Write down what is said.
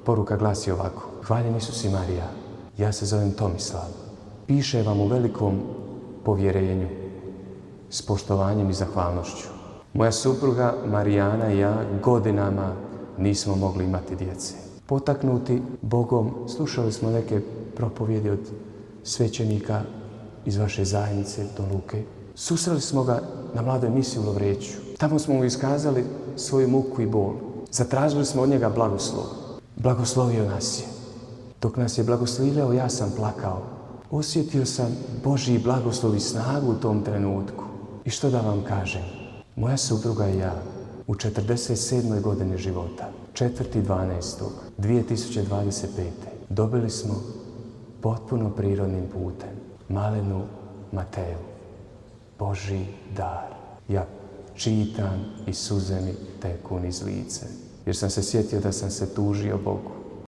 Poruka glasi ovako. Hvaljen Isus i Marija, ja se zovem Tomislav. Piše vam u velikom povjerenju, s poštovanjem i zahvalnošću. Moja supruga Marijana i ja godinama nismo mogli imati djece. Potaknuti Bogom, slušali smo neke propovjedi od svećenika iz vaše zajednice do Luke. Susreli smo ga na mladoj misiji u Lovreću. Tamo smo mu iskazali svoju muku i bol. Zatražili smo od njega blagoslov. Blagoslovio nas je. Dok nas je blagoslovljao, ja sam plakao. Osjetio sam Božji blagoslov i snagu u tom trenutku. I što da vam kažem? Moja supruga i ja u 47. godini života, 4.12.2025. dobili smo potpuno prirodnim putem malenu Mateju. Božji dar. Ja čitam i suze mi teku niz lice. Jer sam se sjetio da sam se tužio Bogu.